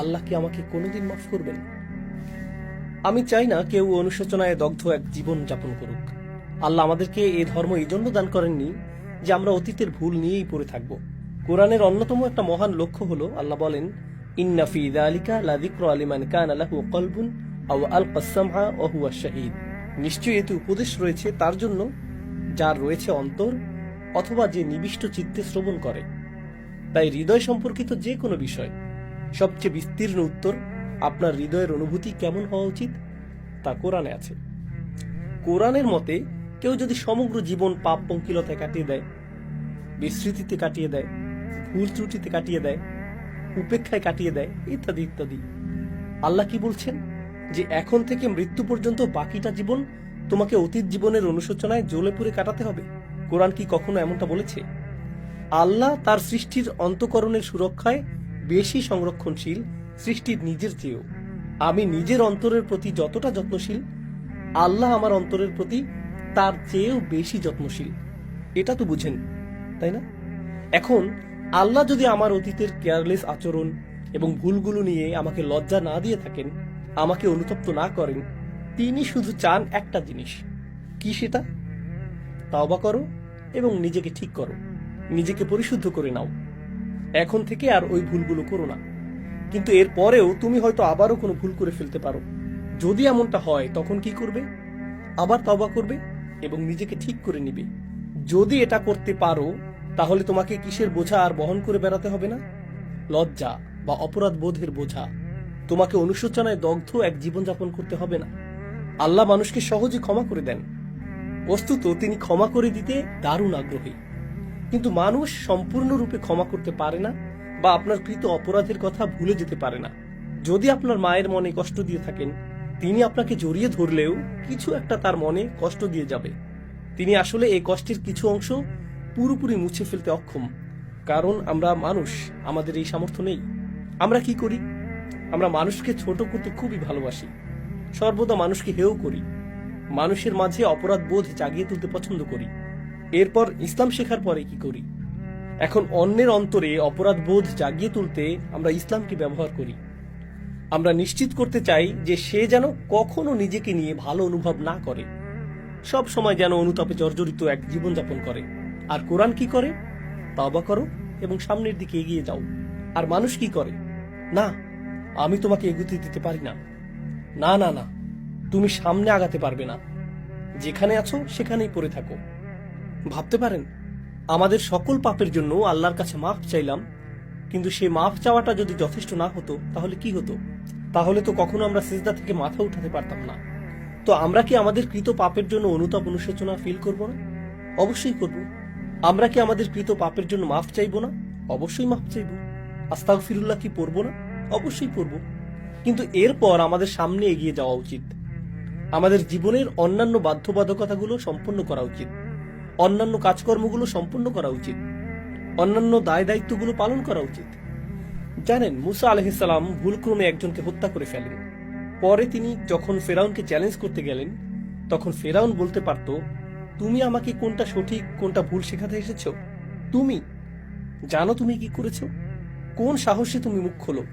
আল্লাহ কি আমাকে কোনোদিন মাফ করবেন? আমি চাই না কেউ অনুশোচনায় দগ্ধ এক জীবন যাপন করুক। আল্লাহ আমাদেরকে এই ধর্ম এই জন্য দান করেননি যে আমরা অতীতের ভুল নিয়েই পড়ে থাকব। কোরআনের অন্যতম একটা মহান লক্ষ্য হলো, আল্লাহ বলেন, ইন্না ফি যালিকা লাযিকরা লিমান কানা লাহু কলবুন আও আলকাস সামআ ওয়া হুয়া শাহীদ। নিশ্চয়ই এতে উপদেশ রয়েছে তার জন্য যার রয়েছে অন্তর অথবা যে নিবিষ্ট চিত্তে শ্রবণ করে। তাই হৃদয় সম্পর্কিত যে কোনো বিষয় সবচেয়ে বিস্তীর্ণ উত্তর আপনার হৃদয়ের অনুভূতি কেমন হওয়া উচিত তা কোরআনে আছে। কোরআনের মতে কেউ যদি সমগ্র জীবন পাপ পঙ্কিলতায় কাটিয়ে দেয়, বিস্মৃতিতে কাটিয়ে দেয়, ভুল ত্রুটিতে কাটিয়ে দেয়, উপেক্ষায় কাটিয়ে দেয়, ইত্যাদি ইত্যাদি, আল্লাহ কি বলছেন যে এখন থেকে মৃত্যু পর্যন্ত বাকিটা জীবন তোমাকে অতীত জীবনের অনুশোচনায় জ্বলে পুড়ে কাটাতে হবে? কোরআন কি কখনো এমনটা বলেছে? আল্লাহ তার সৃষ্টির অন্তঃকরণের সুরক্ষায় বেশি সংরক্ষণশীল সৃষ্টির নিজের চেয়েও। আমি নিজের অন্তরের প্রতি যতটা যত্নশীল, আল্লাহ আমার অন্তরের প্রতি তার চেয়েও বেশি যত্নশীল। এটা তো বুঝেন, তাই না? এখন আল্লাহ যদি আমার অতীতের কেয়ারলেস আচরণ এবং ভুলগুলো নিয়ে আমাকে লজ্জা না দিয়ে থাকেন, আমাকে অনুতপ্ত না করেন, তিনি শুধু চান একটা জিনিস। কি সেটা? তাওবা করো এবং নিজেকে ঠিক করো, নিজেকে পরিশুদ্ধ করে নাও। এখন থেকে আর ওই ভুলগুলো করো না। কিন্তু এর পরেও তুমি হয়তো আবারও কোনো ভুল করে ফেলতে পারো। যদি এমনটা হয় তখন কি করবে? আবার তওবা করবে এবং নিজেকে ঠিক করে নিবে। যদি এটা করতে পারো তাহলে তোমাকে কিসের বোঝা আর বহন করে বেড়াতে হবে না? লজ্জা বা অপরাধ বোধের বোঝা। তোমাকে অনুশোচনায় দগ্ধ এক জীবনযাপন করতে হবে না। আল্লাহ মানুষকে সহজে ক্ষমা করে দেন। বস্তুত তিনি ক্ষমা করে দিতে দারুণ আগ্রহী, কিন্তু মানুষ সম্পূর্ণরূপে ক্ষমা করতে পারে না বা আপনার কৃত অপরাধের কথা ভুলে যেতে পারে না। যদি আপনার মায়ের মনে কষ্ট দিয়ে থাকেন, তিনি আপনাকে জড়িয়ে ধরলেও কিছু একটা তার মনে কষ্ট দিয়ে যাবে। তিনি আসলে এই কষ্টের কিছু অংশ পুরোপুরি মুছে ফেলতে অক্ষম, কারণ আমরা মানুষ, আমাদের এই সামর্থ্য নেই। আমরা কি করি? আমরা মানুষকে ছোট করতে খুবই ভালোবাসি, সর্বদা মানুষকে হেয় করি, মানুষের মাঝে অপরাধ বোধ জাগিয়ে তুলতে পছন্দ করি। এরপর ইসলাম শেখার পরে কি করি? এখন অন্যের অন্তরে অপরাধ বোধ জাগিয়ে তুলতে আমরা ইসলামকে ব্যবহার করি। আমরা নিশ্চিত করতে চাই যে সে যেন কখনো নিজেকে নিয়ে ভালো অনুভব না করে, সব সময় যেন অনুতাপে জর্জরিত এক জীবনযাপন করে। আর কোরআন কি করে? তাওবা করো এবং সামনের দিকে এগিয়ে যাও। আর মানুষ কি করে? না, আমি তোমাকে এগুতে দিতে পারি না, না না না, তুমি সামনে আগাতে পারবে না, যেখানে আছো সেখানেই পড়ে থাকো। ভাবতে পারেন, আমাদের সকল পাপের জন্য আল্লাহর কাছে মাফ চাইলাম, কিন্তু সে মাফ চাওয়াটা যদি যথেষ্ট না হতো তাহলে কি হতো? তাহলে তো কখনো আমরা সিজদা থেকে মাথা উঠাতে পারতাম না। তো আমরা কি আমাদের কৃত পাপের জন্য অনুতাপ অনুশোচনা ফিল করব না? অবশ্যই করব। আমরা কি আমাদের কৃত পাপের জন্য মাফ চাইবো না? অবশ্যই মাফ চাইব। আস্তাগফিরুল্লাহ কি পড়বো না? অবশ্যই পড়ব। কিন্তু এরপর আমাদের সামনে এগিয়ে যাওয়া উচিত। আমাদের জীবনের অন্যান্য বাধ্যবাধকতাগুলো সম্পন্ন করা উচিত, অন্যান্য কাজকর্মগুলো সম্পন্ন করা উচিত, অন্যান্য দায় দায়িত্বগুলো পালন করা উচিত। জানেন, মুসা আলাইহিস সালাম ভুলক্রমে একজনকে হত্যা করে ফেলেন। পরে তিনি যখন ফেরাউনকে চ্যালেঞ্জ করতে গেলেন, তখন ফেরাউন বলতে পারত, তুমি আমাকে কোনটা সঠিক কোনটা ভুল শেখাতে এসেছো? তুমি জানো তুমি কি করেছো? কোন সাহসে তুমি মুখ খোলো?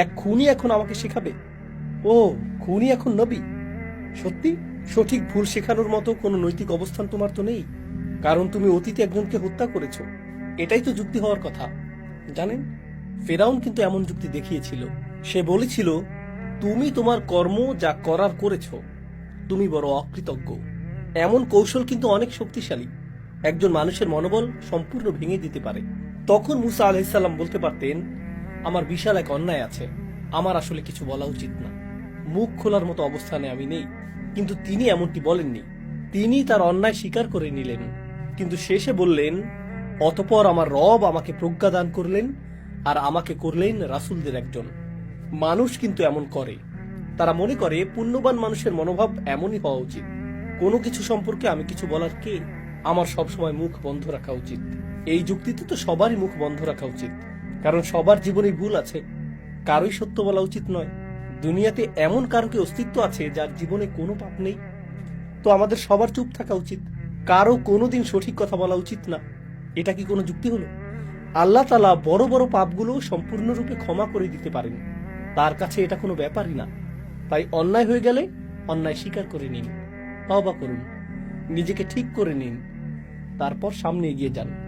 এক খুনি এখন আমাকে শেখাবে? ও, খুনি এখন নবী? সত্যি? সঠিক ভুল শেখানোর মতো কোনো নৈতিক অবস্থান তোমার তো নেই, কারণ তুমি অতীতে একজনকে হত্যা করেছো। এটাই তো যুক্তি হওয়ার কথা। জানেন, ফেরাউন কিন্তু এমন যুক্তি দেখিয়েছিল। সে বলেছিল, তুমি তোমার কর্ম যা করার করেছ, তুমি বড় অকৃতজ্ঞ। এমন কৌশল কিন্তু অনেক শক্তিশালী, একজন মানুষের মনোবল সম্পূর্ণ ভেঙে দিতে পারে। তখন মুসা আলাইহিস সালাম বলতে পারতেন, আমার বিশাল এক অন্যায় আছে, আমার আসলে কিছু বলা উচিত না, মুখ খোলার মতো অবস্থানে আমি নেই। কিন্তু তিনি এমনটি বলেননি। তিনি তার অন্যায় স্বীকার করে নিলেন, কিন্তু শেষে বললেন, অতঃপর আমার রব আমাকে প্রজ্ঞা দান করলেন আর আমাকে করলেন রাসূলদের একজন। মানুষ কিন্তু এমন করে, তারা মনে করে পুণ্যবান মানুষের মনোভাব এমনই হওয়া উচিত। কোনো কিছু সম্পর্কে আমি কিছু বলার কে? আমার সবসময় মুখ বন্ধ রাখা উচিত। এই যুক্তিতে তো সবারই মুখ বন্ধ রাখা উচিত, কারণ সবার জীবনে ভুল আছে, কারোই সত্য বলা উচিত নয়। দুনিয়াতে এমন কারো কি অস্তিত্ব আছে যার জীবনে কোনো পাপ নেই? তো আমাদের সবার চুপ থাকা উচিত, কারো কোনোদিন সঠিক কথা বলা উচিত না। এটা কি কোনো যুক্তি হলো? আল্লাহ তাআলা বড় বড় পাপগুলো সম্পূর্ণরূপে ক্ষমা করে দিতে পারেন, তার কাছে এটা কোনো ব্যাপারই না। তাই অন্যায় হয়ে গেলে অন্যায় স্বীকার করে নিন, তওবা করুন, নিজেকে ঠিক করে নিন, তারপর সামনে এগিয়ে যান।